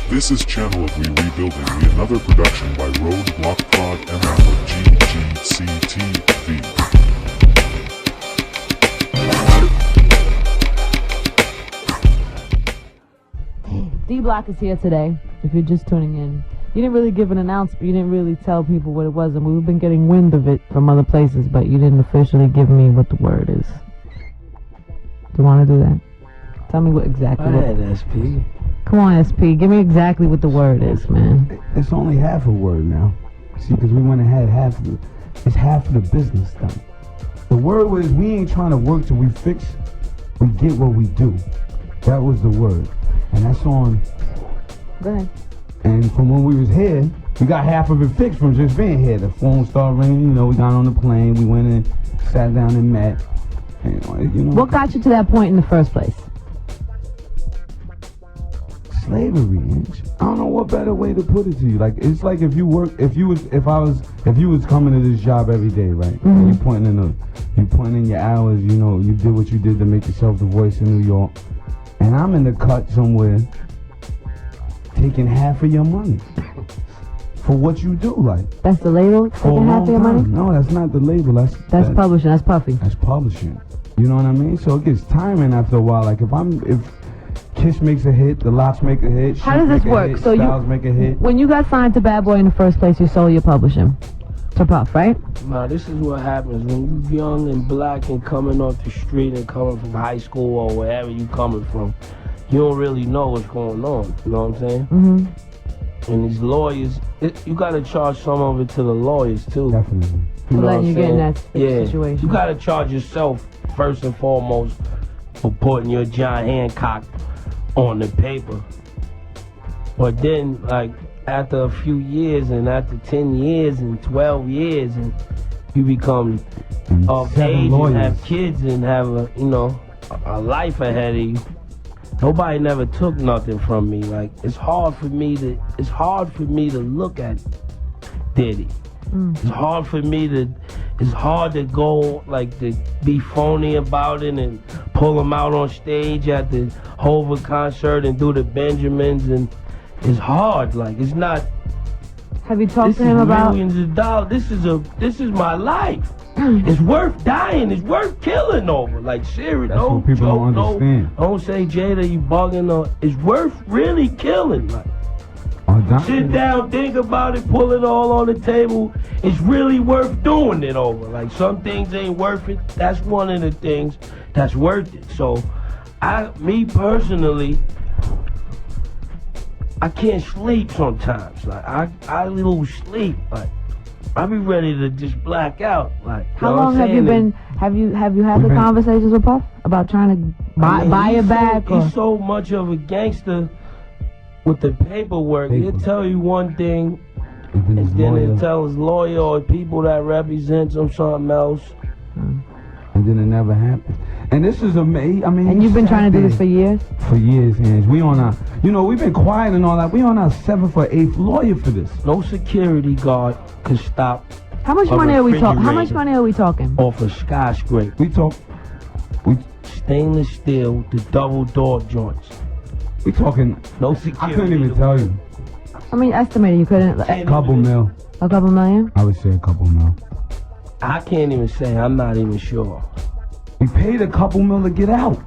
This is Channel of We Rebuilding Me, another production by Roadblock Prod MF of GGCTV. D-Block is here today, if you're just tuning in. You didn't really give an announcement, you didn't really tell people what it was, and we've been getting wind of it from other places, but you didn't officially give me what the word is. Do you want to do that? Tell me what exactly. Go ahead, SP. Come on, SP, give me exactly what the word is, man. It's only half a word now. See, because we went ahead it's half of the business done. The word was we ain't trying to work till we fix, we get what we do. That was the word. And that's on. Go ahead. And from when we was here, we got half of it fixed from just being here. The phone started ringing, we got on the plane, we went and sat down and met. And, What got you to that point in the first place? Slavery, Inch. I don't know what better way to put it to you. Like, it's like if you was coming to this job every day, right? Mm-hmm. And you putting in your hours, you did what you did to make yourself the voice in New York. And I'm in the cut somewhere taking half of your money for what you do, like. That's the label? Taking half of your money? No, that's not the label. That's publishing, that's Puffy. That's publishing. You know what I mean? So it gets tiring after a while. Like if Kiss makes a hit, the Lots make a hit. How does this work? So Styles make a hit. When you got signed to Bad Boy in the first place, you sold your publishing to Puff, right? Nah, this is what happens when you're young and black and coming off the street and coming from high school or wherever you coming from. You don't really know what's going on. You know what I'm saying? Mm-hmm. And these lawyers, you gotta charge some of it to the lawyers too. Definitely. You know letting you get in that yeah. situation. You gotta charge yourself first and foremost for putting your John Hancock on the paper. But then, like, after a few years and after 10 years and 12 years and you become of age and have kids and have a life ahead of you, nobody never took nothing from me. Like, it's hard for me to look at Diddy. It's hard to go, like, to be phony about it and pull him out on stage at the Hova concert and do the Benjamins, and it's hard. Like, it's not. Have you talked to him about millions of dollars? This is my life. It's worth dying. It's worth killing over. Like, serious. That's what people don't understand. Don't say, Jada, you bugging. Or it's worth really killing. Like, sit down, think about it, pull it all on the table. It's really worth doing it over. Like, some things ain't worth it. That's one of the things that's worth it. So, me personally, I can't sleep sometimes. Like, I lose sleep. Like, I be ready to just black out. Like, how long have you been? Have you had the conversations with Puff about trying to buy it back? He's so much of a gangster with the paperwork. He'll tell you one thing, and then he'll tell his lawyer or people that represents him something else. And then it never happened. And this is amazing. I mean, and you've been trying to do this for years? For years, and we on our, we've been quiet and all that. We on our 7th or 8th lawyer for this. No security guard can stop. How much money are we talking? How much money are we talking? Off a skyscraper. We stainless steel, the double door joints. We talking. No security. I couldn't even tell you. I mean, estimated you couldn't. A couple mil. A couple million? I would say a couple mil. I can't even say. I'm not even sure. We paid a couple mil to get out.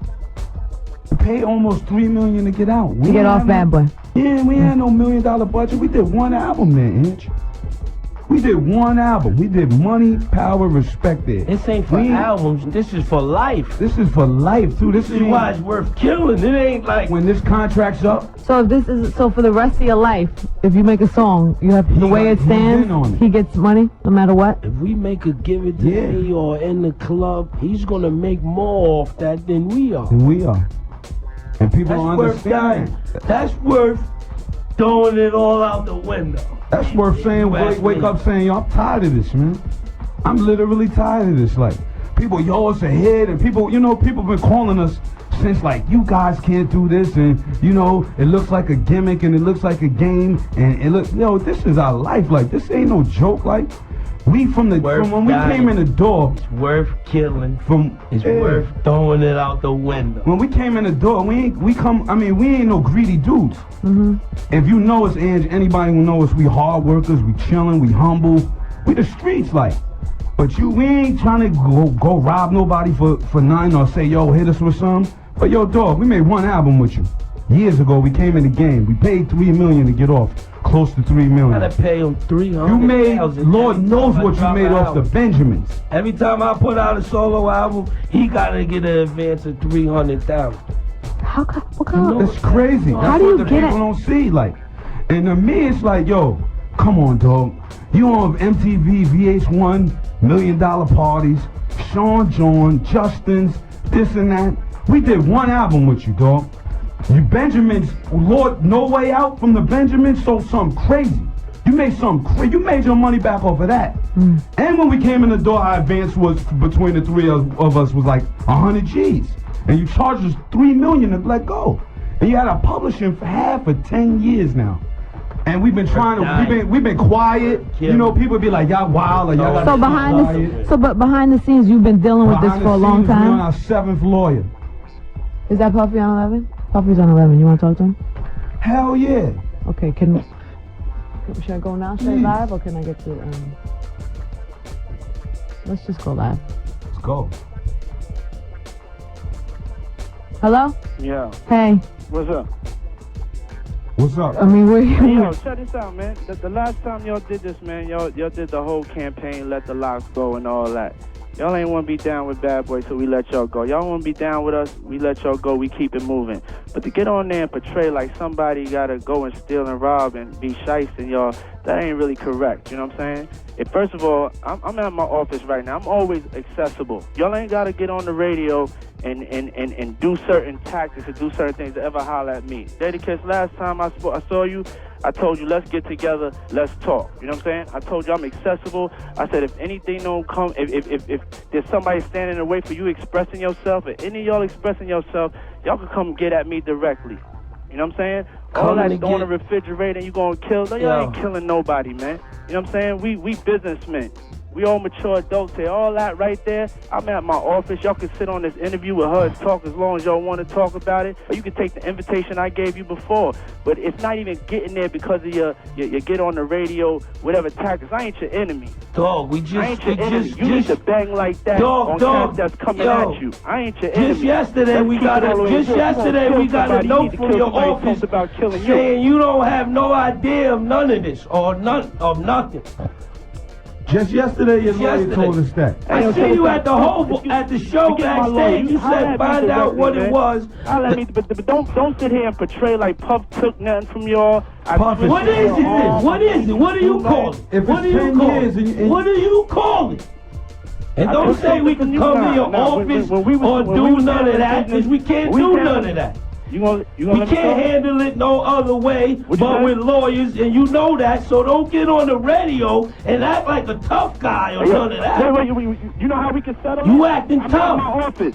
We paid almost $3 million to get out. To get off Bad Boy. Yeah, we had no $1 million budget. We did one album there, Inch. We did one album. We did Money, Power, Respect there. This ain't for albums. This is for life. This is for life, too. This is why it's worth killing. It ain't like when this contract's up. So if for the rest of your life, if you make a song, you have the way it stands, he gets money no matter what. If we make a Give It to Me or in the club, he's gonna make more off that than we are. And people don't understand. That's worth throwing it all out the window. That's worth saying, wake up saying, yo, I'm tired of this, man. I'm literally tired of this. Like, people, yo, it's a hit, and people, people been calling us since, like, you guys can't do this, and, it looks like a gimmick, and it looks like a game, and it looks, this is our life. Like, this ain't no joke. Like, from Worth when we dying. came in the door, It's worth killing. It's Yeah. worth throwing it out the window. when we came in the door, we ain't no greedy dudes. Mm-hmm. If you know us, Ange, anybody who knows us, we hard workers, we chillin', we humble, we the streets like. But we ain't trying to go rob nobody for nothing or say, yo, hit us with something. But yo, dog, we made one album with you. Years ago, we came in the game. We paid $3 million to get off, close to $3 million. I gotta pay him $300,000. You made, Lord knows what you made off the Benjamins. Every time I put out a solo album, he gotta get an advance of $300,000. What kind of... It's crazy. How That's do what you the get people it? don't see. Like, and to me, it's like, yo, come on, dog. You on MTV, VH1, $1 Million Parties, Sean John, Justin's, this and that. We did one album with you, dog. You Benjamins, Lord, No Way Out from the Benjamins sold something crazy. You made something crazy. You made your money back off of that. And when we came in the door, our advance was between the three of us was like 100 G's. And you charged us $3 million to let go. And you had our publishing for half for 10 years now. And we've been trying to, we've been quiet. You know, people be like, y'all wild, or y'all got So behind the scenes, you've been dealing with this for a long We on time. our 7th lawyer. Is that Puffy on 11? Puffy's on 11. You want to talk to him? Hell yeah. Okay. Should I go now? Should I Please. live, or can I get to? Let's just go live. Let's go. Hello? Yeah. Hey. What's up? What's up? I mean, where Hey, you? yo, check this out, man. The last time y'all did this, man, y'all did the whole campaign, let the locks go and all that. Y'all ain't want to be down with Bad Boy, so we let y'all go. Y'all want to be down with us, we let y'all go, we keep it moving. But to get on there and portray like somebody got to go and steal and rob and be shysting y'all, that ain't really correct, you know what I'm saying? First of all, I'm at my office right now. I'm always accessible. Y'all ain't got to get on the radio and do certain tactics and do certain things to ever holler at me. Dedicates, last time I saw you, I told you, let's get together, let's talk. You know what I'm saying? I told you I'm accessible. I said if anything don't come, if there's somebody standing in the way for you expressing yourself, or any of y'all expressing yourself, y'all can come get at me directly. You know what I'm saying? All that go in the refrigerator and you gonna kill, no, y'all ain't killing nobody, man. You know what I'm saying? We businessmen. We all mature adults here. All that right there, I'm at my office. Y'all can sit on this interview with her and talk as long as y'all want to talk about it. Or you can take the invitation I gave you before. But it's not even getting there because of your get on the radio, whatever tactics. I ain't your enemy. Dog, we I ain't your enemy. You need to bang like that on cats that's coming at you. I ain't your enemy. Just yesterday we got a note from your office about killing saying you don't have no idea of none of this or none of nothing. Just yesterday, your lawyer told us that. I see you at the show backstage. You said find out what it was. But don't sit here and portray like Puff took nothing from y'all. What is it? What is it? What do you call it? If What do it's you 10 call years it? and What do you call it? And don't say we can come to your office or do none of that, because we can't do none of that. You gonna We let me can't talk? handle it no other way What you but say? with lawyers, and you know that, so don't get on the radio and act like a tough guy or none of that. Wait, you know how we can settle You it? acting I'm tough. in my office.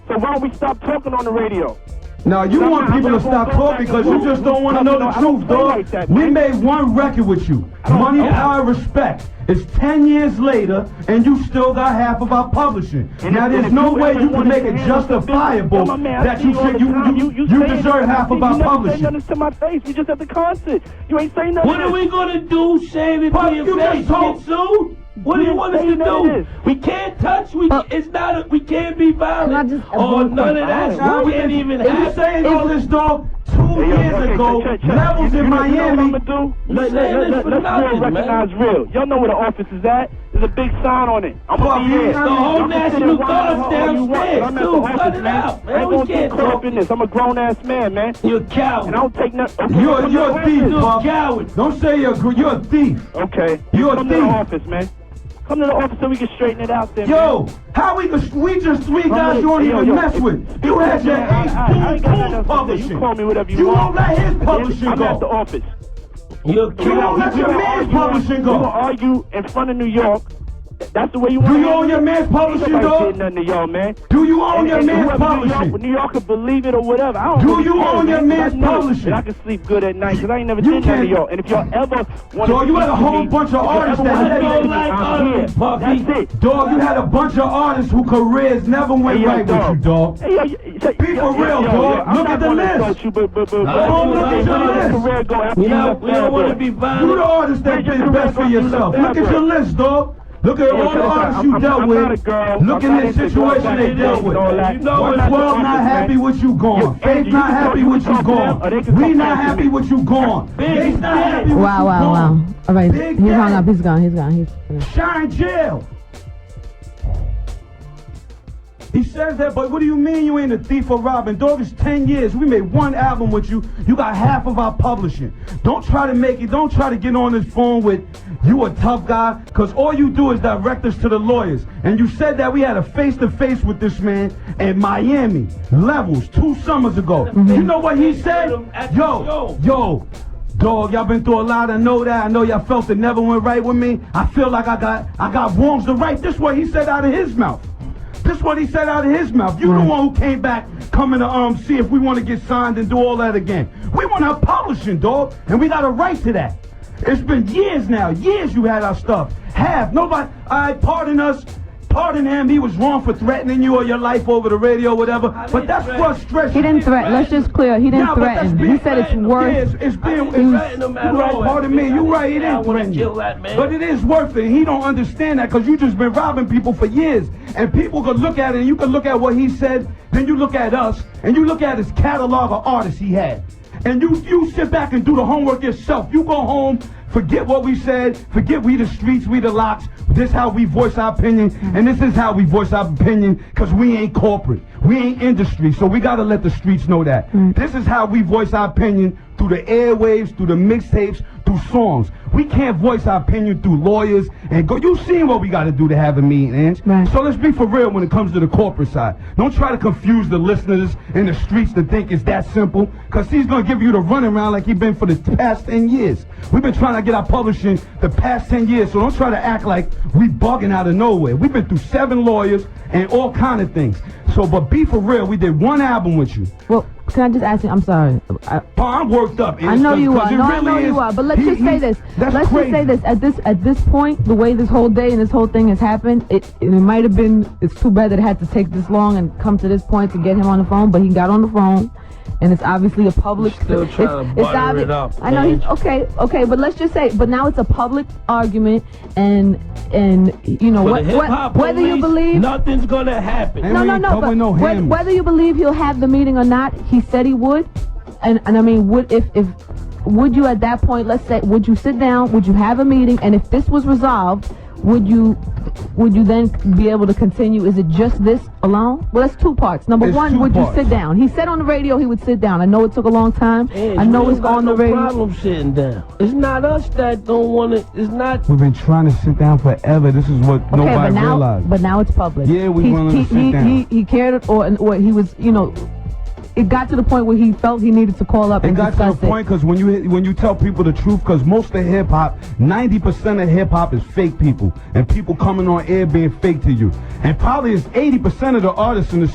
So why don't we stop talking on the radio? Now, you I'm want not people to gonna stop go talking back because and you just forth. don't want to know the I don't truth, play dog. like that, We man. made one record with you. Money, Power, Respect. It's 10 years later, and you still got half of our publishing. And Now, if- there's and if no you way ever you can wanted make to it handle the justifiable business, yo, my man, I that see you you all should, the time. you saying deserve it. half of You our never say publishing. nothing to my face. We just at the concert. You ain't saying nothing. What are we gonna do? Shave it Puff, to your you face? just told- Get sued? What do you want us to do? We can't touch. We can't be violent just or none of that. Now, We can't even if you have. saying all this, dog, 2 years ago, Levels in Miami. You know what I'm gonna do? You saying this for Let's nothing, real man. recognize real. Y'all know where the office is at. There's a big sign on it. I'm gonna be Puff, here. the whole Y'all can National sit and watch Guard's all you want, but downstairs, I'm at the too. office, Cut it man. out, man. I ain't We gonna get can't caught up talk. in this. I'm a grown ass man, man. You're a coward. And I don't take nothing. You're a thief, You're a Puff. coward. Don't say you're a thief. Okay. You're a Come to the thief. office, man. Come to the office so we can straighten it out there, man. Yo, how we just 3 guys you don't Yo, even yo, mess with. You had your I Ace ain't got nothing Boom else to say. publishing. You call me whatever you You want. won't let his publishing I'm at the go. office. You're a You won't let coward. your man's publishing We're gonna go. argue in front of New York. That's the way you want Do you own your man's publishing, Nobody dog? did nothing to y'all, man. Do you own your And man's whoever publishing? New York could believe it or whatever. I don't Do really you care, own your man, 'cause man's I know publishing? that I can sleep good at night because I ain't never You did nothing to can't- y'all. And if y'all ever want Dog, you had a whole bunch of artists that had That's it. Dog, you had a bunch of artists whose careers never went Hey, yo, right with dog. you, dog. Hey, Be for real, dog. I'm Look not at the gonna list. insult you, but look at your list. career go after We you don't left want to Bad be Boy. You the violent. artist that did best for yourself. Look at your list, dog. Look at all the artists you dealt I'm not a with. girl. Look I'm at not the into situation girls they like dealt this with. and all that. You know We're what? not 12 not artists, happy man. with you gone. Yo, Faith Angie, not you happy can with you talk to them, gone. or they can We talk not back to happy me. with you gone. Faith not happy with Wow, you wow, wow. gone. All right, Big he's hung Daddy. up. He's gone. He's gone. He's finished. Shine jail. He says that, but what do you mean you ain't a thief or robbing? Dog, it's 10 years. We made one album with you. You got half of our publishing. Don't try to make it. Don't try to get on this phone with you a tough guy, because all you do is direct us to the lawyers. And you said that we had a face-to-face with this man in Miami, Levels, 2 summers ago. You know what he said? Yo, dog, y'all been through a lot. I know that. I know y'all felt it never went right with me. I feel like I got wrongs to right. This is what he said out of his mouth. This is what he said out of his mouth. You the one who came back, coming to see if we want to get signed and do all that again. We want our publishing, dog, and we got a right to that. It's been years now. Years you had our stuff. Nobody, pardon us. Pardon him, he was wrong for threatening you or your life over the radio or whatever. But that's frustration. He didn't threaten. Let's just clear. He didn't Nah, but that's threaten. being He said it's worth. Yeah, it's being. I didn't threaten him at You right, all. pardon me. You right. He I didn't wanna threaten kill you. that man. But it is worth it. He don't understand that because you just been robbing people for years, and people could look at it. And you could look at what he said. Then you look at us, and you look at his catalog of artists he had, and you sit back and do the homework yourself. You go home. Forget what we said. Forget we the streets, we the locks. This how we voice our opinion, and this is how we voice our opinion, because we ain't corporate. We ain't industry, so we got to let the streets know that. This is how we voice our opinion through the airwaves, through the mixtapes, through songs. We can't voice our opinion through lawyers and go. You seen what we got to do to have a meeting, Ange. Right. So let's be for real when it comes to the corporate side. Don't try to confuse the listeners in the streets to think it's that simple, because he's going to give you the runaround like he been for the past 10 years. We've been trying to get our publishing the past 10 years, so don't try to act like we bugging out of nowhere. We've been through 7 lawyers and all kind of things. So, but be for real, we did one album with you. Well, can I just ask you? I'm sorry. I'm worked up. I know you are. No, I know you are. But let's just say this. Let's just say this. At this point, the way this whole day and this whole thing has happened, it might have been. It's too bad that it had to take this long and come to this point to get him on the phone. But he got on the phone, and it's obviously a public. Still trying to butter it up. I know he's okay. But let's just say. But now it's a public argument, and you know For the hip-hop whether you police, believe. nothing's gonna happen. And No, we no, ain't no. covering no But hymns. whether you believe he'll have the meeting or not, he said he would. And I mean, would you at that point? Let's say, would you sit down? Would you have a meeting? And if this was resolved, would you then be able to continue? Is it just this alone? Well, that's 2 parts. Number It's 1, 2 would parts. you sit down? He said on the radio he would sit down. I know it took a long time. Ange, I know we it's ain't got on the no radio. problem sitting down. It's not us that don't want to. It's not. We've been trying to sit down forever. This is what nobody realized. But now it's public. Yeah, we willing to sit down. He cared, or he was, it got to the point where he felt he needed to call up It and got to discuss the point because when you tell people the truth, because most of hip hop, 90% of hip hop is fake people, and people coming on air being fake to you, and probably it's 80% of the artists in the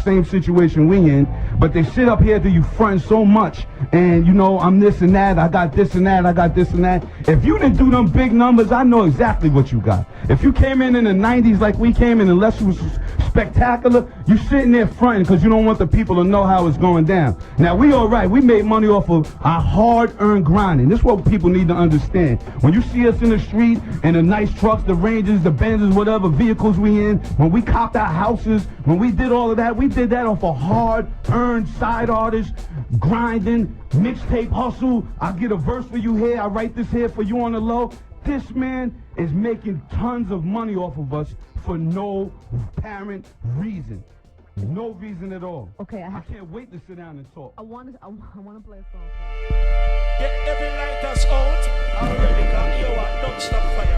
same situation we in, but they sit up here to you front so much, and I'm this and that, I got this and that, I got this and that. If you didn't do them big numbers, I know exactly what you got. If you came in the 90s like we came in, unless you was spectacular, you sitting there fronting because you don't want the people to know how it's going down. Now, we all right. We made money off of our hard-earned grinding. This is what people need to understand. When you see us in the street and the nice trucks, the Rangers, the Benzes, whatever vehicles we in, when we copped our houses, when we did all of that, we did that off of hard-earned side artists, grinding, mixtape hustle. I get a verse for you here. I write this here for you on the low. This man is making tons of money off of us for no apparent reason. No reason at all. Okay, I can't wait to sit down and talk. I want to play a song. Get every lighters out. Already got you a non-stop fire.